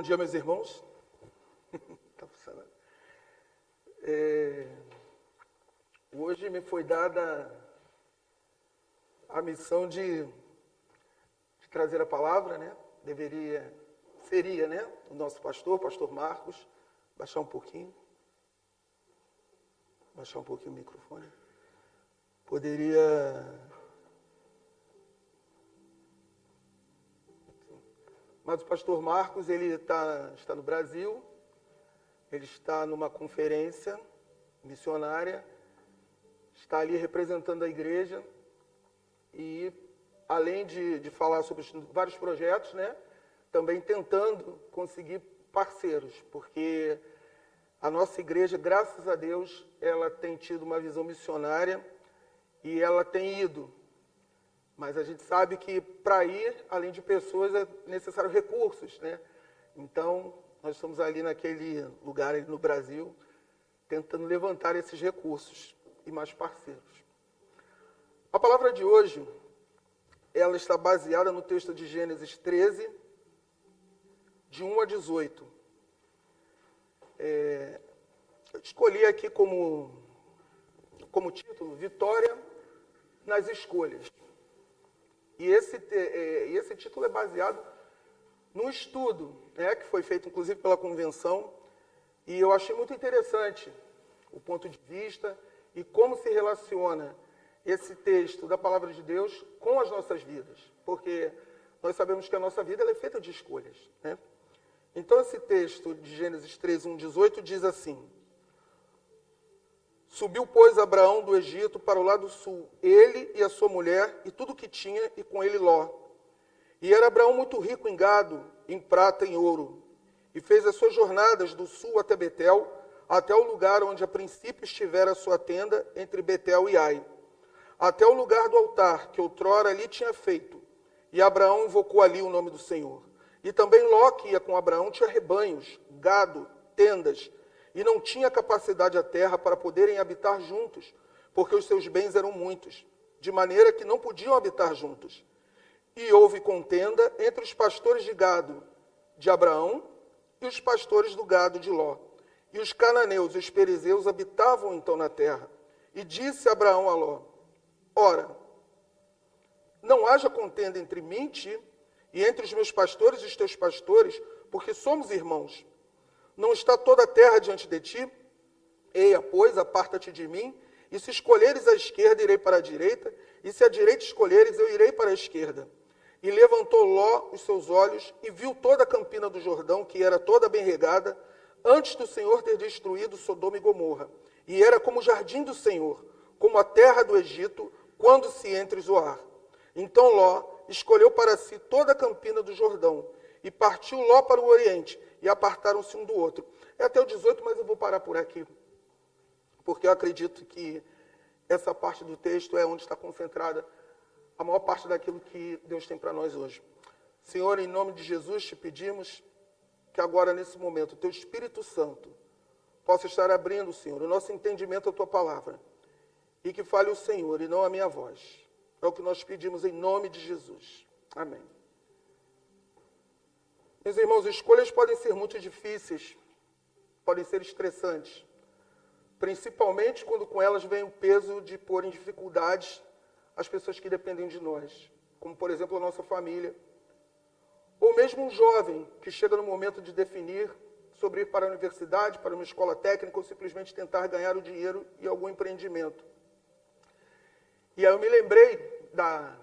dia, meus irmãos. Tá funcionando. Hoje me foi dada a missão de trazer a palavra, né? Seria, né? O nosso pastor Marcos, baixar um pouquinho o microfone. Mas o pastor Marcos, ele está no Brasil, ele está numa conferência missionária, está ali representando a igreja e, além de falar sobre vários projetos, né, também tentando conseguir parceiros, porque a nossa igreja, graças a Deus, ela tem tido uma visão missionária e ela tem ido. Mas a gente sabe que para ir, além de pessoas, é necessário recursos, né? Então, nós estamos ali naquele lugar ali no Brasil, tentando levantar esses recursos e mais parceiros. A palavra de hoje, ela está baseada no texto de Gênesis 13, de 1 a 18. Eu escolhi aqui como título, Vitória nas Escolhas. E esse título é baseado num estudo, né, que foi feito, inclusive, pela convenção, e eu achei muito interessante o ponto de vista e como se relaciona esse texto da Palavra de Deus com as nossas vidas, porque nós sabemos que a nossa vida ela é feita de escolhas, né? Então, esse texto de Gênesis 13, 1, 18, diz assim: Subiu, pois, Abraão do Egito para o lado sul, ele e a sua mulher, e tudo o que tinha, e com ele Ló. E era Abraão muito rico em gado, em prata e em ouro, e fez as suas jornadas do sul até Betel, até o lugar onde a princípio estivera a sua tenda, entre Betel e Ai, até o lugar do altar, que outrora ali tinha feito. E Abraão invocou ali o nome do Senhor. E também Ló, que ia com Abraão, tinha rebanhos, gado, tendas, e não tinha capacidade a terra para poderem habitar juntos, porque os seus bens eram muitos, de maneira que não podiam habitar juntos. E houve contenda entre os pastores de gado de Abraão e os pastores do gado de Ló. E os cananeus e os perizeus habitavam então na terra. E disse Abraão a Ló: Ora, não haja contenda entre mim e ti, e entre os meus pastores e os teus pastores, porque somos irmãos. Não está toda a terra diante de ti? Eia, pois, aparta-te de mim, e se escolheres a esquerda, irei para a direita, e se a direita escolheres, eu irei para a esquerda. E levantou Ló os seus olhos, e viu toda a campina do Jordão, que era toda bem regada, antes do Senhor ter destruído Sodoma e Gomorra. E era como o jardim do Senhor, como a terra do Egito, quando se entra Zoar. Então Ló escolheu para si toda a campina do Jordão, e partiu Ló para o oriente, e apartaram-se um do outro. É até o 18, mas eu vou parar por aqui, porque eu acredito que essa parte do texto é onde está concentrada a maior parte daquilo que Deus tem para nós hoje. Senhor, em nome de Jesus, te pedimos que agora, nesse momento, o teu Espírito Santo possa estar abrindo, Senhor, o nosso entendimento à tua palavra, e que fale o Senhor e não a minha voz. É o que nós pedimos em nome de Jesus. Amém. Meus irmãos, escolhas podem ser muito difíceis, podem ser estressantes, principalmente quando com elas vem o peso de pôr em dificuldades as pessoas que dependem de nós, como, por exemplo, a nossa família, ou mesmo um jovem que chega no momento de definir sobre ir para a universidade, para uma escola técnica, ou simplesmente tentar ganhar o dinheiro em algum empreendimento. E aí eu me lembrei da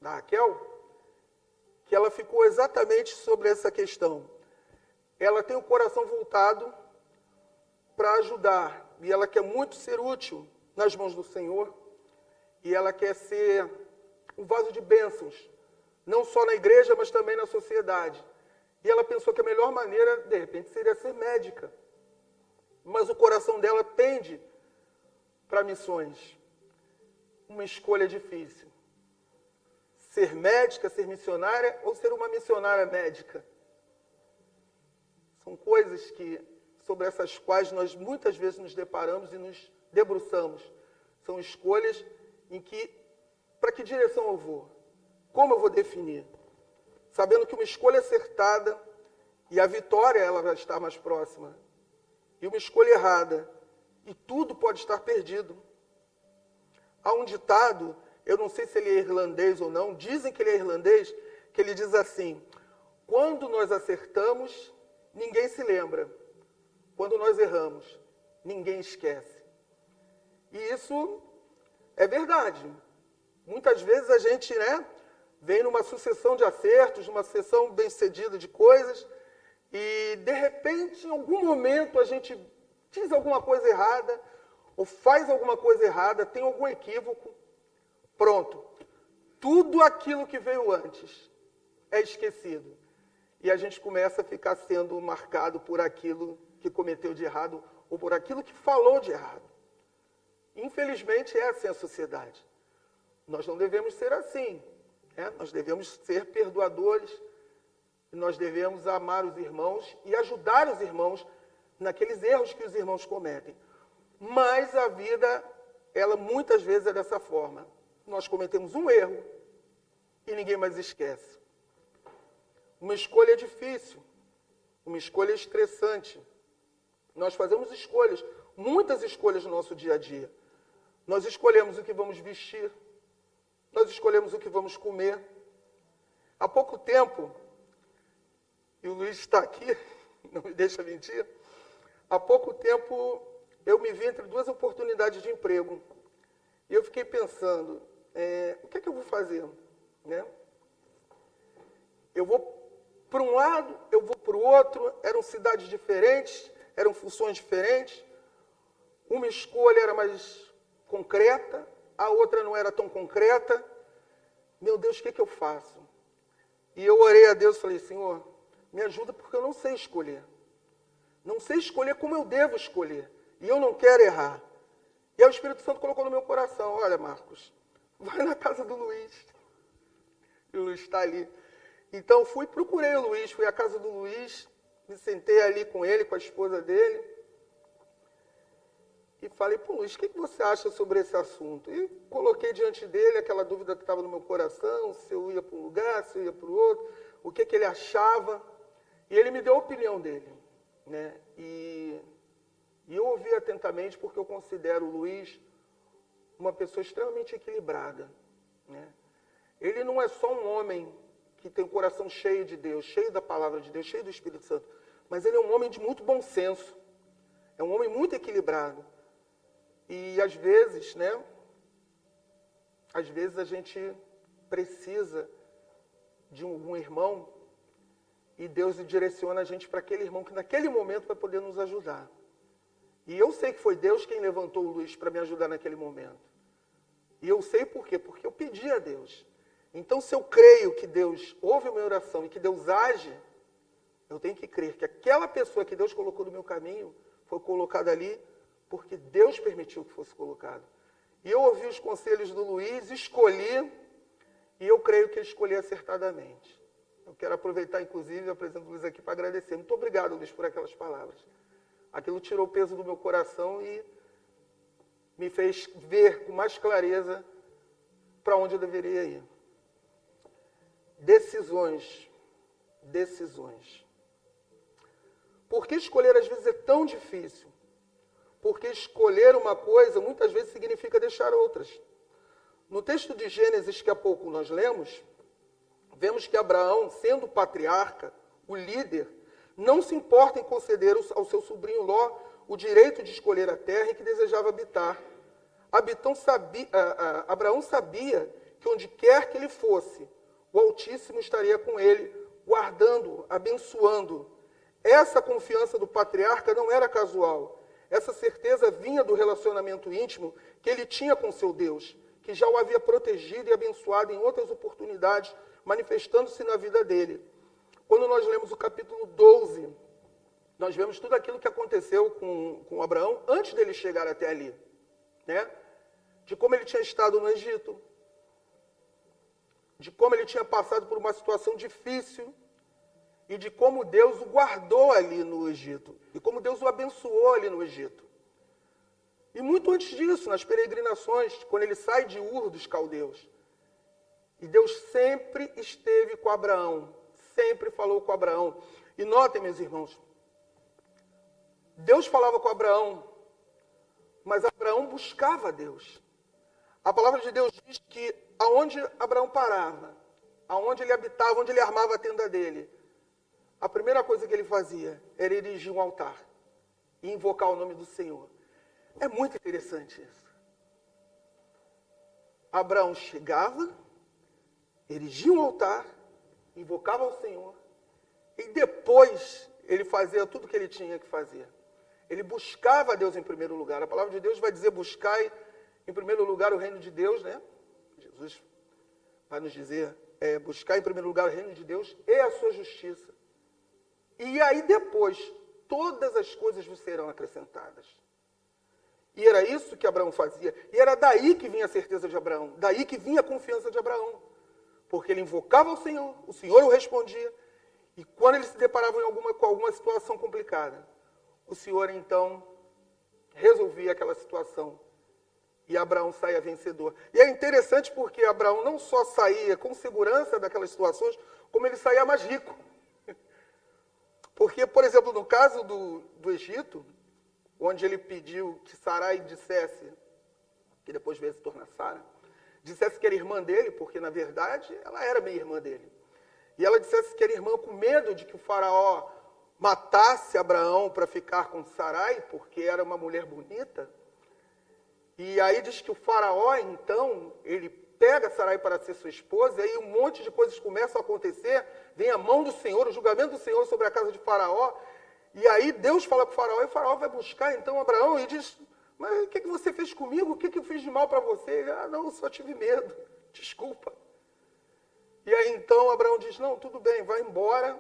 Raquel, que ela ficou exatamente sobre essa questão. Ela tem o coração voltado para ajudar, e ela quer muito ser útil nas mãos do Senhor, e ela quer ser um vaso de bênçãos, não só na igreja, mas também na sociedade. E ela pensou que a melhor maneira, de repente, seria ser médica. Mas o coração dela pende para missões. Uma escolha difícil. Ser médica, ser missionária ou ser uma missionária médica? São coisas sobre essas quais nós muitas vezes nos deparamos e nos debruçamos. São escolhas em que, para que direção eu vou? Como eu vou definir? Sabendo que uma escolha acertada, e a vitória ela vai estar mais próxima. E uma escolha errada, e tudo pode estar perdido. Há um ditado, eu não sei se ele é irlandês ou não, dizem que ele é irlandês, que ele diz assim: quando nós acertamos, ninguém se lembra. Quando nós erramos, ninguém esquece. E isso é verdade. Muitas vezes a gente, vem numa sucessão de acertos, numa sucessão bem-sucedida de coisas, e de repente, em algum momento, a gente diz alguma coisa errada, ou faz alguma coisa errada, tem algum equívoco, pronto. Tudo aquilo que veio antes é esquecido. E a gente começa a ficar sendo marcado por aquilo que cometeu de errado, ou por aquilo que falou de errado. Infelizmente, é assim a sociedade. Nós não devemos ser assim. Nós devemos ser perdoadores, nós devemos amar os irmãos e ajudar os irmãos naqueles erros que os irmãos cometem. Mas a vida, ela muitas vezes é dessa forma. Nós cometemos um erro e ninguém mais esquece. Uma escolha difícil, uma escolha estressante. Nós fazemos escolhas, muitas escolhas no nosso dia a dia. Nós escolhemos o que vamos vestir, nós escolhemos o que vamos comer. Há pouco tempo, e o Luiz está aqui, não me deixa mentir, há pouco tempo eu me vi entre duas oportunidades de emprego. E eu fiquei pensando, o que é que eu vou fazer? Eu vou para um lado, eu vou para o outro, eram cidades diferentes, eram funções diferentes. Uma escolha era mais concreta, a outra não era tão concreta. Meu Deus, o que eu faço? E eu orei a Deus e falei: Senhor, me ajuda porque eu não sei escolher. Não sei escolher como eu devo escolher. E eu não quero errar. E aí o Espírito Santo colocou no meu coração: olha, Marcos, vai na casa do Luiz. E o Luiz está ali. Então procurei o Luiz, fui à casa do Luiz, me sentei ali com ele, com a esposa dele, e falei: pô, Luiz, o que você acha sobre esse assunto? E coloquei diante dele aquela dúvida que estava no meu coração, se eu ia para um lugar, se eu ia para o outro, o que ele achava. E ele me deu a opinião dele. E eu ouvi atentamente porque eu considero o Luiz uma pessoa extremamente equilibrada. Ele não é só um homem que tem o coração cheio de Deus, cheio da palavra de Deus, cheio do Espírito Santo, mas ele é um homem de muito bom senso, é um homem muito equilibrado. E às vezes a gente precisa de um irmão e Deus direciona a gente para aquele irmão que naquele momento vai poder nos ajudar. E eu sei que foi Deus quem levantou o Luiz para me ajudar naquele momento. E eu sei por quê? Porque eu pedi a Deus. Então, se eu creio que Deus ouve a minha oração e que Deus age, eu tenho que crer que aquela pessoa que Deus colocou no meu caminho foi colocada ali porque Deus permitiu que fosse colocado. E eu ouvi os conselhos do Luiz, escolhi, e eu creio que escolhi acertadamente. Eu quero aproveitar, inclusive, a presença do Luiz aqui para agradecer. Muito obrigado, Luiz, por aquelas palavras. Aquilo tirou o peso do meu coração e me fez ver com mais clareza para onde eu deveria ir. Decisões. Por que escolher às vezes é tão difícil? Porque escolher uma coisa muitas vezes significa deixar outras. No texto de Gênesis que há pouco nós lemos, vemos que Abraão, sendo patriarca, o líder, não se importa em conceder ao seu sobrinho Ló o direito de escolher a terra em que desejava habitar. Abraão sabia que onde quer que ele fosse, o Altíssimo estaria com ele, guardando-o, abençoando-o. Essa confiança do patriarca não era casual. Essa certeza vinha do relacionamento íntimo que ele tinha com seu Deus, que já o havia protegido e abençoado em outras oportunidades, manifestando-se na vida dele. Quando nós lemos o capítulo 12, nós vemos tudo aquilo que aconteceu com Abraão antes dele chegar até ali. De como ele tinha estado no Egito, de como ele tinha passado por uma situação difícil e de como Deus o guardou ali no Egito e como Deus o abençoou ali no Egito. E muito antes disso, nas peregrinações, quando ele sai de Ur dos caldeus. E Deus sempre esteve com Abraão, sempre falou com Abraão. E notem, meus irmãos, Deus falava com Abraão, mas Abraão buscava a Deus. A palavra de Deus diz que aonde Abraão parava, aonde ele habitava, onde ele armava a tenda dele, a primeira coisa que ele fazia era erigir um altar e invocar o nome do Senhor. É muito interessante isso. Abraão chegava, erigia um altar, invocava o Senhor, e depois ele fazia tudo o que ele tinha que fazer. Ele buscava a Deus em primeiro lugar. A palavra de Deus vai dizer: buscai em primeiro lugar o reino de Deus, né? Jesus vai nos dizer, buscar em primeiro lugar o reino de Deus e a sua justiça. E aí depois, todas as coisas vos serão acrescentadas. E era isso que Abraão fazia. E era daí que vinha a certeza de Abraão, daí que vinha a confiança de Abraão. Porque ele invocava o Senhor o respondia. E quando ele se deparava com alguma situação complicada, o Senhor então resolvia aquela situação. E Abraão saía vencedor. E é interessante porque Abraão não só saía com segurança daquelas situações, como ele saía mais rico. Porque, por exemplo, no caso do Egito, onde ele pediu que Sarai dissesse, que depois veio se tornar Sara, dissesse que era irmã dele, porque na verdade ela era meio irmã dele. E ela dissesse que era irmã com medo de que o faraó matasse Abraão para ficar com Sarai, porque era uma mulher bonita. E aí diz que o faraó, então, ele pega Sarai para ser sua esposa, e aí um monte de coisas começam a acontecer, vem a mão do Senhor, o julgamento do Senhor sobre a casa de faraó, e aí Deus fala para o faraó, e o faraó vai buscar então Abraão e diz: mas o que você fez comigo? O que eu fiz de mal para você? Ele: não, eu só tive medo, desculpa. E aí então Abraão diz: não, tudo bem, vai embora,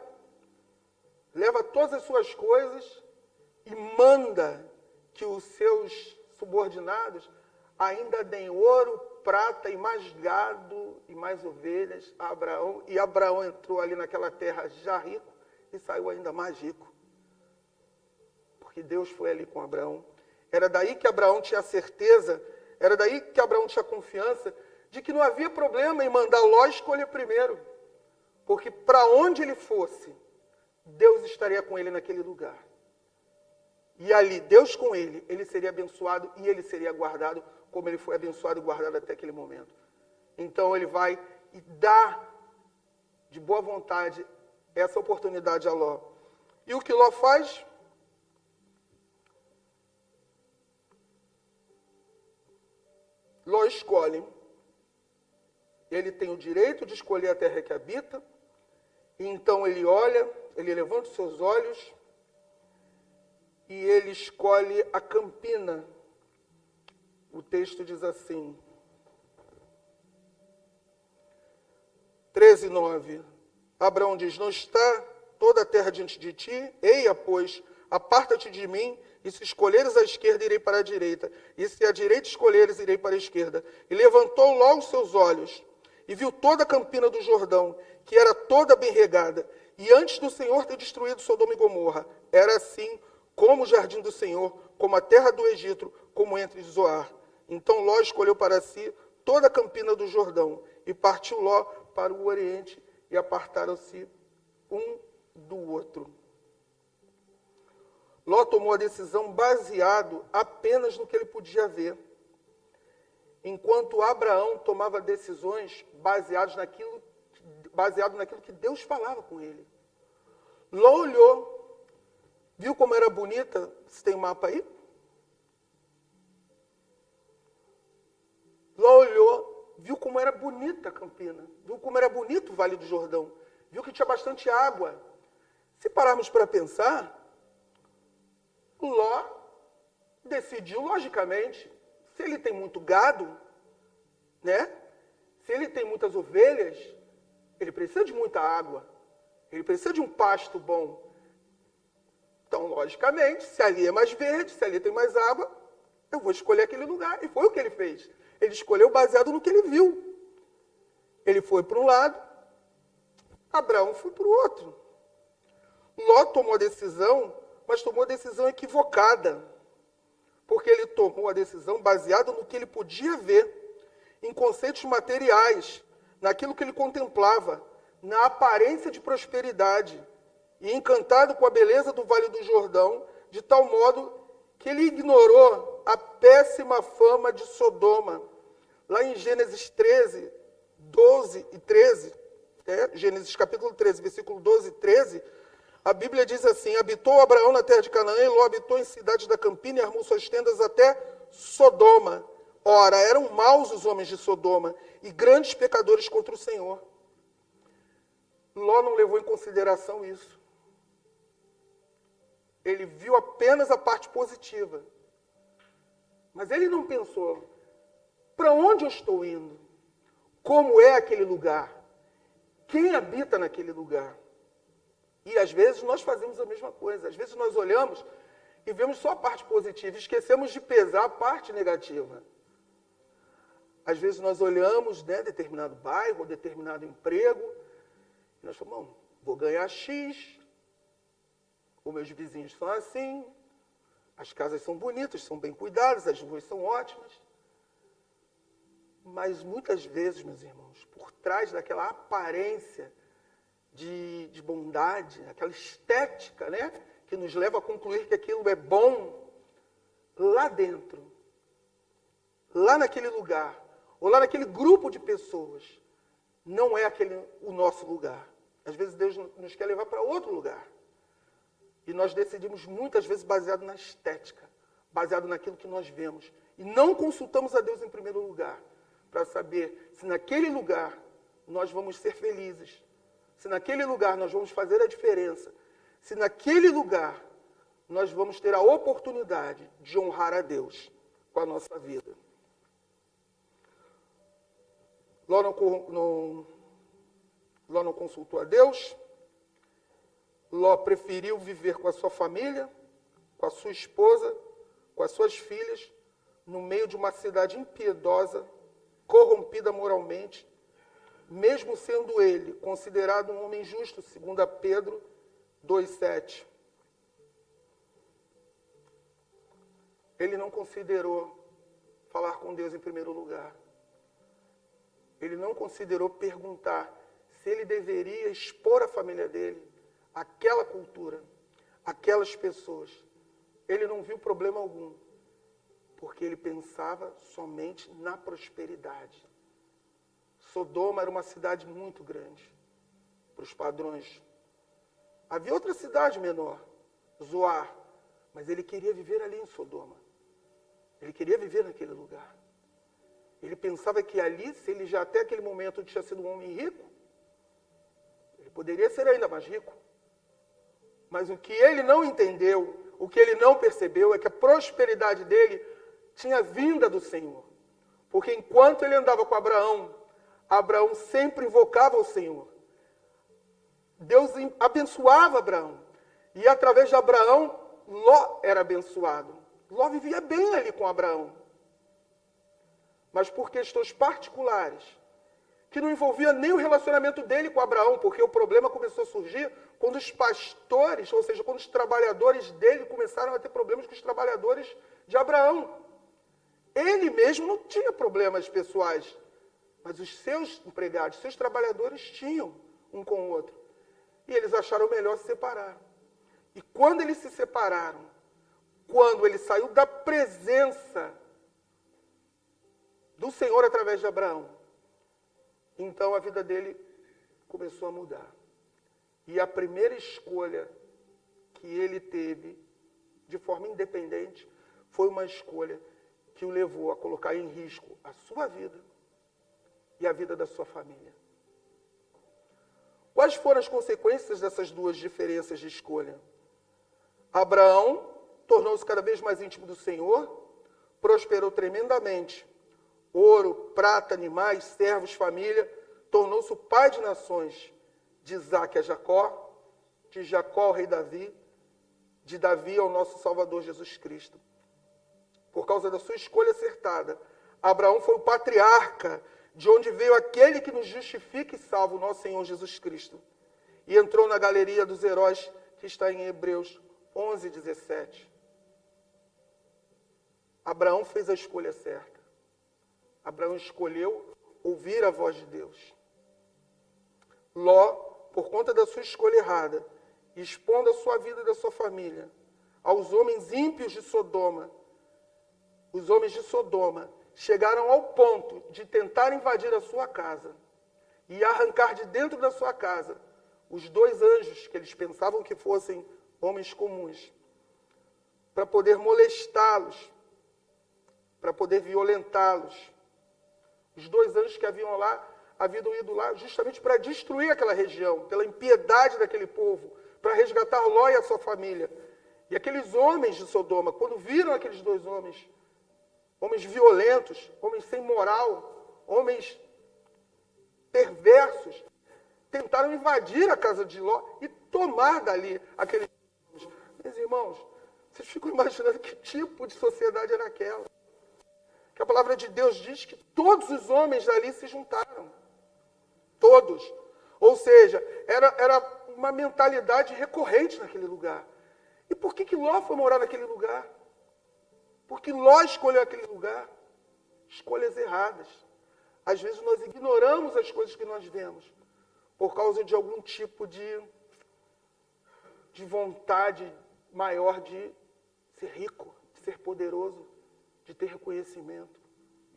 leva todas as suas coisas e manda que os seus subordinados ainda deem ouro, prata e mais gado e mais ovelhas a Abraão. E Abraão entrou ali naquela terra já rico e saiu ainda mais rico. Porque Deus foi ali com Abraão. Era daí que Abraão tinha certeza, era daí que Abraão tinha confiança de que não havia problema em mandar Ló escolher primeiro. Porque para onde ele fosse, Deus estaria com ele naquele lugar. E ali, Deus com ele seria abençoado e ele seria guardado como ele foi abençoado e guardado até aquele momento. Então ele vai e dá de boa vontade essa oportunidade a Ló. E o que Ló faz? Ló escolhe. Ele tem o direito de escolher a terra que habita. E então ele olha, ele levanta os seus olhos e ele escolhe a campina. O texto diz assim, 13:9. Abraão diz: não está toda a terra diante de ti? Eia, pois, aparta-te de mim, e se escolheres a esquerda, irei para a direita, e se a direita escolheres, irei para a esquerda. E levantou logo os seus olhos, e viu toda a campina do Jordão, que era toda bem regada, e antes do Senhor ter destruído Sodoma e Gomorra, era assim como o jardim do Senhor, como a terra do Egito, como entre Zoar. Então Ló escolheu para si toda a campina do Jordão, e partiu Ló para o oriente, e apartaram-se um do outro. Ló tomou a decisão baseado apenas no que ele podia ver, enquanto Abraão tomava decisões baseado naquilo que Deus falava com ele. Ló olhou, viu como era bonita. Você tem um mapa aí? Ló olhou, viu como era bonita a campina, viu como era bonito o Vale do Jordão, viu que tinha bastante água. Se pararmos para pensar, Ló decidiu, logicamente, se ele tem muito gado, né? Se ele tem muitas ovelhas, ele precisa de muita água, ele precisa de um pasto bom. Então, logicamente, se ali é mais verde, se ali tem mais água, eu vou escolher aquele lugar. E foi o que ele fez. Ele escolheu baseado no que ele viu. Ele foi para um lado, Abraão foi para o outro. Ló tomou a decisão, mas tomou a decisão equivocada, porque ele tomou a decisão baseada no que ele podia ver, em conceitos materiais, naquilo que ele contemplava, na aparência de prosperidade. e encantado com a beleza do Vale do Jordão, de tal modo que ele ignorou a péssima fama de Sodoma. Lá em Gênesis 13, 12 e 13, Gênesis capítulo 13, versículo 12 e 13, a Bíblia diz assim: habitou Abraão na terra de Canaã, e Ló habitou em cidades da campina e armou suas tendas até Sodoma. Ora, eram maus os homens de Sodoma e grandes pecadores contra o Senhor. Ló não levou em consideração isso. Ele viu apenas a parte positiva. Mas ele não pensou, para onde eu estou indo? Como é aquele lugar? Quem habita naquele lugar? E às vezes nós fazemos a mesma coisa. Às vezes nós olhamos e vemos só a parte positiva, esquecemos de pesar a parte negativa. Às vezes nós olhamos, determinado bairro, determinado emprego, e nós falamos, vou ganhar X, os meus vizinhos são assim, as casas são bonitas, são bem cuidadas, as ruas são ótimas. Mas muitas vezes, meus irmãos, por trás daquela aparência de bondade, aquela estética, que nos leva a concluir que aquilo é bom, lá dentro, lá naquele lugar, ou lá naquele grupo de pessoas, não é aquele o nosso lugar. Às vezes Deus nos quer levar para outro lugar. E nós decidimos muitas vezes baseado na estética, baseado naquilo que nós vemos. E não consultamos a Deus em primeiro lugar, para saber se naquele lugar nós vamos ser felizes, se naquele lugar nós vamos fazer a diferença, se naquele lugar nós vamos ter a oportunidade de honrar a Deus com a nossa vida. Ló não consultou a Deus. Ló preferiu viver com a sua família, com a sua esposa, com as suas filhas, no meio de uma cidade impiedosa, corrompida moralmente, mesmo sendo ele considerado um homem justo, segundo Pedro 2,7. Ele não considerou falar com Deus em primeiro lugar. Ele não considerou perguntar se ele deveria expor a família dele, aquela cultura, aquelas pessoas. Ele não viu problema algum, porque ele pensava somente na prosperidade. Sodoma era uma cidade muito grande, para os padrões. Havia outra cidade menor, Zoar, mas ele queria viver ali em Sodoma. Ele queria viver naquele lugar. Ele pensava que ali, se ele já até aquele momento tinha sido um homem rico, ele poderia ser ainda mais rico. Mas o que ele não entendeu, o que ele não percebeu, é que a prosperidade dele tinha vinda do Senhor. Porque enquanto ele andava com Abraão, Abraão sempre invocava o Senhor. Deus abençoava Abraão. E através de Abraão, Ló era abençoado. Ló vivia bem ali com Abraão. Mas por questões particulares, que não envolvia nem o relacionamento dele com Abraão, porque o problema começou a surgir quando os pastores, ou seja, quando os trabalhadores dele começaram a ter problemas com os trabalhadores de Abraão. Ele mesmo não tinha problemas pessoais, mas os seus empregados, seus trabalhadores tinham um com o outro. E eles acharam melhor se separar. E quando eles se separaram, quando ele saiu da presença do Senhor através de Abraão, então a vida dele começou a mudar. E a primeira escolha que ele teve, de forma independente, foi uma escolha que o levou a colocar em risco a sua vida e a vida da sua família. Quais foram as consequências dessas duas diferenças de escolha? Abraão tornou-se cada vez mais íntimo do Senhor, prosperou tremendamente. Ouro, prata, animais, servos, família, tornou-se o pai de nações, de Isaque a Jacó, de Jacó ao rei Davi, de Davi ao nosso Salvador Jesus Cristo. Por causa da sua escolha acertada, Abraão foi o patriarca, de onde veio aquele que nos justifica e salva, o nosso Senhor Jesus Cristo. E entrou na galeria dos heróis, que está em Hebreus 11, 17. Abraão fez a escolha certa. Abraão escolheu ouvir a voz de Deus. Ló, por conta da sua escolha errada, expondo a sua vida e da sua família aos homens ímpios de Sodoma. Os homens de Sodoma chegaram ao ponto de tentar invadir a sua casa e arrancar de dentro da sua casa os 2 anjos, que eles pensavam que fossem homens comuns, para poder molestá-los, para poder violentá-los. Os 2 anjos que haviam ido lá justamente para destruir aquela região, pela impiedade daquele povo, para resgatar Ló e a sua família. E aqueles homens de Sodoma, quando viram aqueles 2 homens, homens violentos, homens sem moral, homens perversos, tentaram invadir a casa de Ló e tomar dali aqueles homens. Meus irmãos, vocês ficam imaginando que tipo de sociedade era aquela? Que a palavra de Deus diz que todos os homens dali se juntaram. Todos. Ou seja, era uma mentalidade recorrente naquele lugar. E por que Ló foi morar naquele lugar? Porque Ló escolheu aquele lugar. Escolhas erradas. Às vezes nós ignoramos as coisas que nós vemos por causa de algum tipo de vontade maior de ser rico, de ser poderoso, de ter reconhecimento.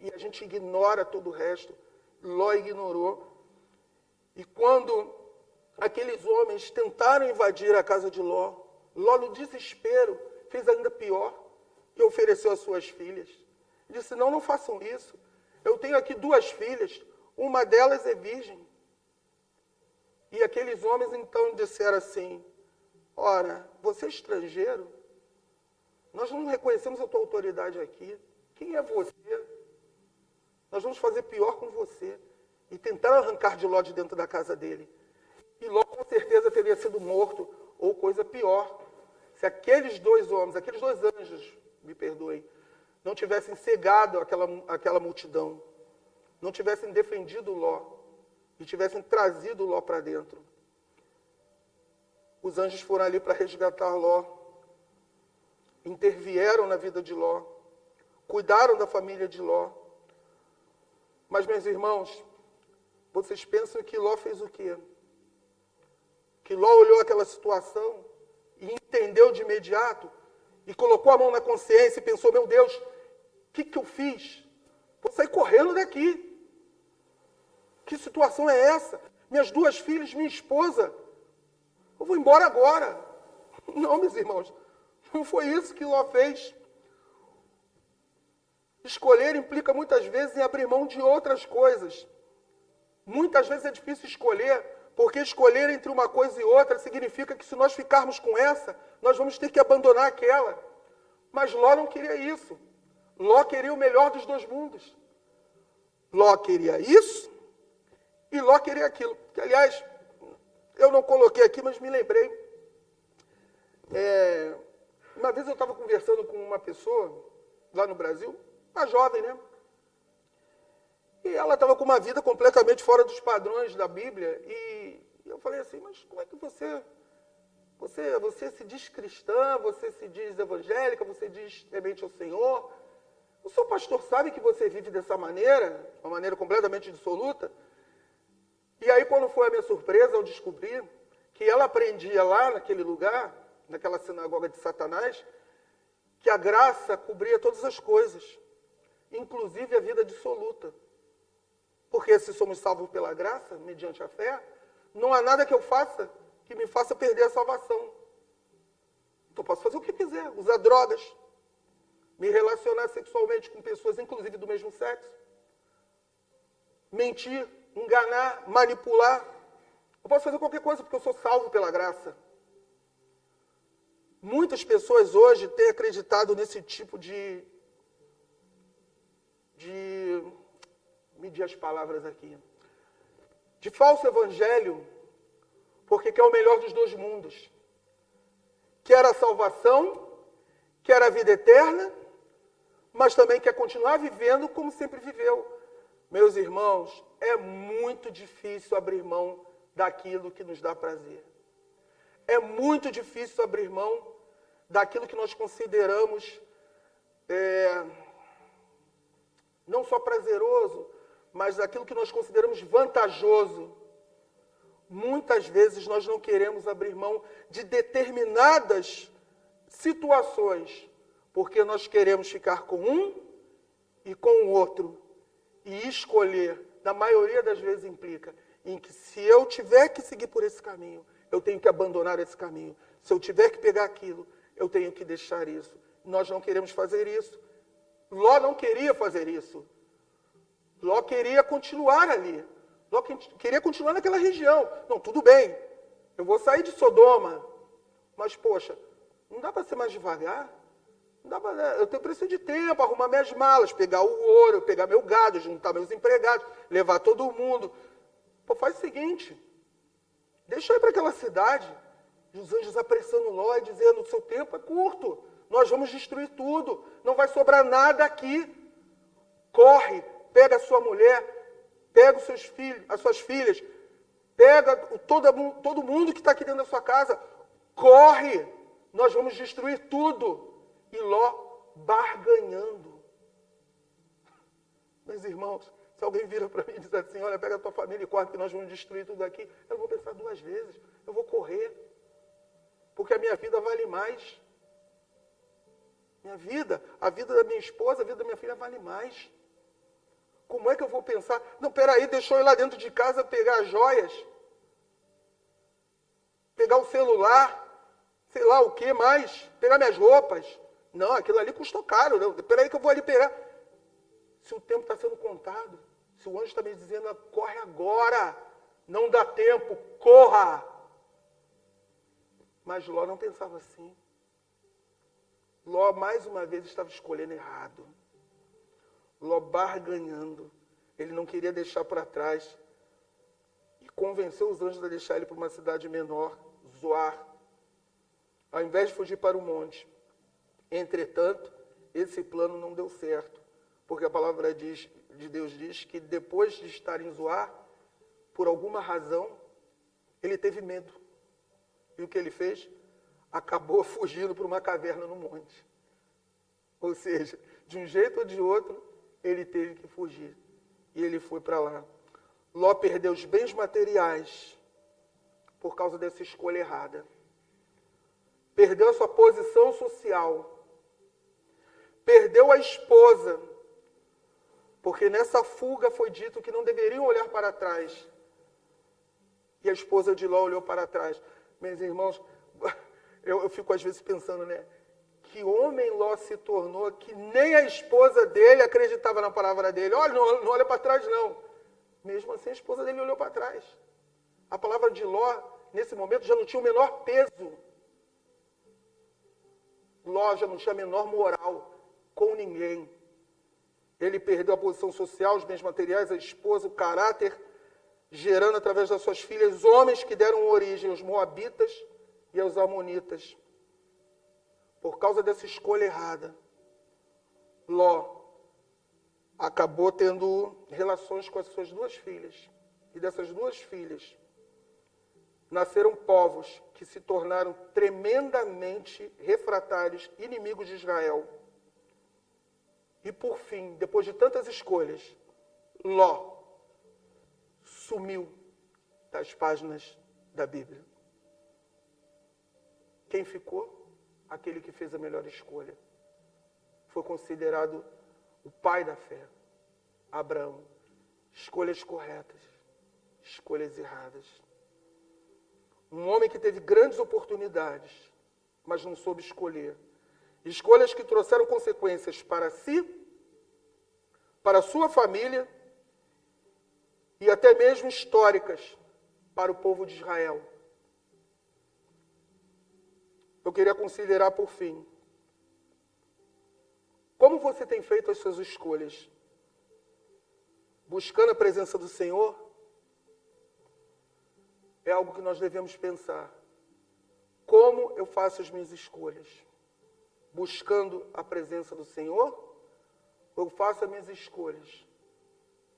E a gente ignora todo o resto. Ló ignorou. E quando aqueles homens tentaram invadir a casa de Ló, Ló, no desespero, fez ainda pior e ofereceu as suas filhas. Disse, não façam isso. Eu tenho aqui 2 filhas, uma delas é virgem. E aqueles homens então disseram assim, ora, você é estrangeiro? Nós não reconhecemos a tua autoridade aqui. Quem é você? Nós vamos fazer pior com você. E tentaram arrancar de Ló de dentro da casa dele. E Ló com certeza teria sido morto, ou coisa pior. Se aqueles 2 homens, aqueles 2 anjos, me perdoem, não tivessem cegado aquela multidão, não tivessem defendido Ló, e tivessem trazido Ló para dentro. Os anjos foram ali para resgatar Ló, intervieram na vida de Ló, cuidaram da família de Ló. Mas, meus irmãos, vocês pensam que Ló fez o quê? Que Ló olhou aquela situação e entendeu de imediato e colocou a mão na consciência e pensou, meu Deus, o que eu fiz? Vou sair correndo daqui. Que situação é essa? Minhas 2 filhas, minha esposa, eu vou embora agora. Não, meus irmãos, não foi isso que Ló fez. Escolher implica muitas vezes em abrir mão de outras coisas. Muitas vezes é difícil escolher, porque escolher entre uma coisa e outra significa que se nós ficarmos com essa, nós vamos ter que abandonar aquela. Mas Ló não queria isso. Ló queria o melhor dos 2 mundos. Ló queria isso e Ló queria aquilo. Que, aliás, eu não coloquei aqui, mas me lembrei. Uma vez eu estava conversando com uma pessoa lá no Brasil, uma jovem, né? E ela estava com uma vida completamente fora dos padrões da Bíblia. E eu falei assim, mas como é que você se diz cristã, você se diz evangélica, você diz temente ao Senhor? O seu pastor sabe que você vive dessa maneira, uma maneira completamente dissoluta? E aí, quando foi a minha surpresa, eu descobri que ela aprendia lá naquele lugar, naquela sinagoga de Satanás, que a graça cobria todas as coisas, inclusive a vida dissoluta. Porque se somos salvos pela graça, mediante a fé, não há nada que eu faça que me faça perder a salvação. Então posso fazer o que quiser, usar drogas, me relacionar sexualmente com pessoas, inclusive do mesmo sexo, mentir, enganar, manipular. Eu posso fazer qualquer coisa porque eu sou salvo pela graça. Muitas pessoas hoje têm acreditado nesse tipo de medir as palavras aqui, de falso evangelho, porque quer o melhor dos 2 mundos. Quer a salvação, quer a vida eterna, mas também quer continuar vivendo como sempre viveu. Meus irmãos, é muito difícil abrir mão daquilo que nos dá prazer. É muito difícil abrir mão daquilo que nós consideramos não só prazeroso, mas daquilo que nós consideramos vantajoso. muitas vezes nós não queremos abrir mão de determinadas situações, porque nós queremos ficar com um e com o outro. E escolher, na maioria das vezes, implica em que se eu tiver que seguir por esse caminho, eu tenho que abandonar esse caminho. Se eu tiver que pegar aquilo, eu tenho que deixar isso. Nós não queremos fazer isso. Ló não queria fazer isso. Ló queria continuar ali. Ló queria continuar naquela região. Não, tudo bem, eu vou sair de Sodoma. Mas, poxa, não dá para ser mais devagar? Não dá pra, eu tenho preciso de tempo, arrumar minhas malas, pegar o ouro, pegar meu gado, juntar meus empregados, levar todo mundo. Pô, faz o seguinte, deixa eu ir para aquela cidade. E os anjos apressando Ló e dizendo, o seu tempo é curto, nós vamos destruir tudo, não vai sobrar nada aqui. Corre, pega a sua mulher, pega os seus filhos, as suas filhas, pega todo mundo que está aqui dentro da sua casa, corre, nós vamos destruir tudo. E Ló barganhando. Meus irmãos, se alguém vira para mim e diz assim, olha, pega a tua família e corre que nós vamos destruir tudo aqui, eu vou pensar duas vezes, eu vou correr, porque a minha vida vale mais. Minha vida, a vida da minha esposa, a vida da minha filha vale mais. Como é que eu vou pensar? Não, peraí, deixa eu ir lá dentro de casa pegar as joias, pegar o celular, sei lá o que mais, pegar minhas roupas. Não, aquilo ali custou caro. Não. Peraí que eu vou ali pegar. Se o tempo está sendo contado, se o anjo está me dizendo, corre agora, não dá tempo, corra. Mas Ló não pensava assim. Ló, mais uma vez, estava escolhendo errado. Ló barganhando. Ele não queria deixar para trás. E convenceu os anjos a deixar ele para uma cidade menor, Zoar, ao invés de fugir para o monte. Entretanto, esse plano não deu certo, porque a palavra de Deus diz que depois de estar em Zoar, por alguma razão, ele teve medo. E o que ele fez? Acabou fugindo para uma caverna no monte. Ou seja, de um jeito ou de outro, ele teve que fugir. E ele foi para lá. Ló perdeu os bens materiais por causa dessa escolha errada. Perdeu a sua posição social. Perdeu a esposa, porque nessa fuga foi dito que não deveriam olhar para trás. E a esposa de Ló olhou para trás. Meus irmãos, eu fico às vezes pensando, né? Que homem Ló se tornou que nem a esposa dele acreditava na palavra dele. Olha, não olha para trás não. Mesmo assim a esposa dele olhou para trás. A palavra de Ló, nesse momento, já não tinha o menor peso. Ló já não tinha a menor moral com ninguém. Ele perdeu a posição social, os bens materiais, a esposa, o caráter, gerando através das suas filhas homens que deram origem aos moabitas e aos amonitas. Por causa dessa escolha errada, Ló acabou tendo relações com as suas duas filhas. E dessas duas filhas nasceram povos que se tornaram tremendamente refratários, inimigos de Israel. E por fim, depois de tantas escolhas, Ló sumiu das páginas da Bíblia. Quem ficou? Aquele que fez a melhor escolha. Foi considerado o pai da fé, Abraão. Escolhas corretas, escolhas erradas. Um homem que teve grandes oportunidades, mas não soube escolher. Escolhas que trouxeram consequências para si, para a sua família e até mesmo históricas para o povo de Israel. Eu queria considerar por fim, como você tem feito as suas escolhas? Buscando a presença do Senhor? É algo que nós devemos pensar. Como eu faço as minhas escolhas? Buscando a presença do Senhor? Ou eu faço as minhas escolhas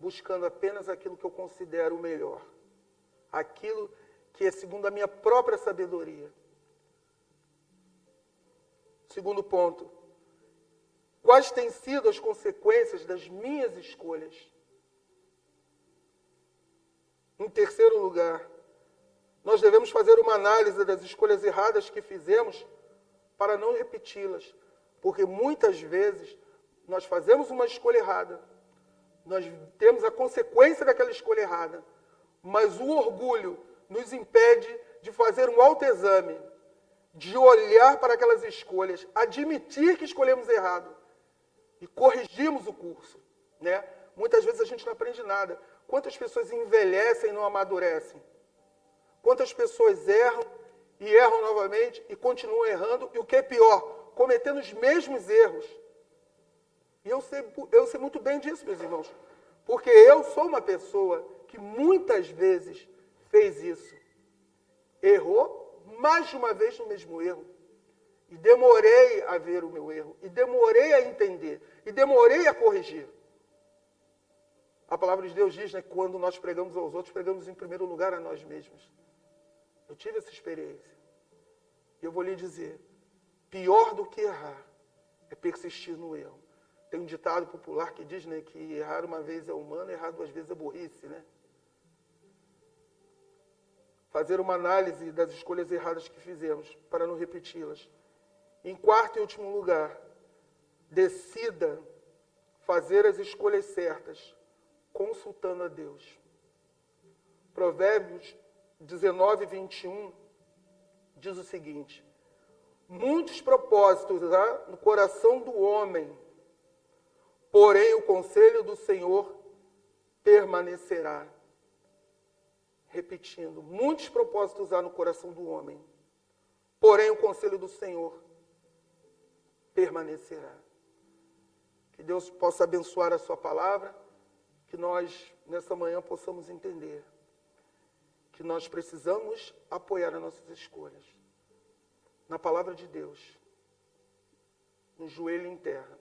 buscando apenas aquilo que eu considero o melhor? Aquilo que é segundo a minha própria sabedoria. Segundo ponto, quais têm sido as consequências das minhas escolhas? Em terceiro lugar, nós devemos fazer uma análise das escolhas erradas que fizemos para não repeti-las. Porque muitas vezes nós fazemos uma escolha errada, nós temos a consequência daquela escolha errada, mas o orgulho nos impede de fazer um autoexame, de olhar para aquelas escolhas, admitir que escolhemos errado e corrigirmos o curso, né? Muitas vezes a gente não aprende nada. Quantas pessoas envelhecem e não amadurecem? Quantas pessoas erram e erram novamente e continuam errando, e o que é pior, cometendo os mesmos erros. E eu sei muito bem disso, meus irmãos, porque eu sou uma pessoa que muitas vezes fez isso. Errou mais de uma vez no mesmo erro. E demorei a ver o meu erro, e demorei a entender, e demorei a corrigir. A palavra de Deus diz, né, que quando nós pregamos aos outros, pregamos em primeiro lugar a nós mesmos. Eu tive essa experiência. E eu vou lhe dizer, pior do que errar é persistir no erro. Tem um ditado popular que diz, né, que errar uma vez é humano, errar duas vezes é burrice, né? Fazer uma análise das escolhas erradas que fizemos, para não repeti-las. Em quarto e último lugar, decida fazer as escolhas certas, consultando a Deus. Provérbios 19, 21 diz o seguinte: muitos propósitos há no coração do homem, porém o conselho do Senhor permanecerá. Repetindo, muitos propósitos há no coração do homem, porém o conselho do Senhor permanecerá. Que Deus possa abençoar a sua palavra, que nós, nessa manhã, possamos entender que nós precisamos apoiar as nossas escolhas na palavra de Deus, no joelho em terra,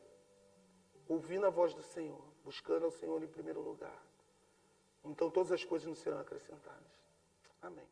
ouvindo a voz do Senhor, buscando ao Senhor em primeiro lugar. Então todas as coisas nos serão acrescentadas. Amém.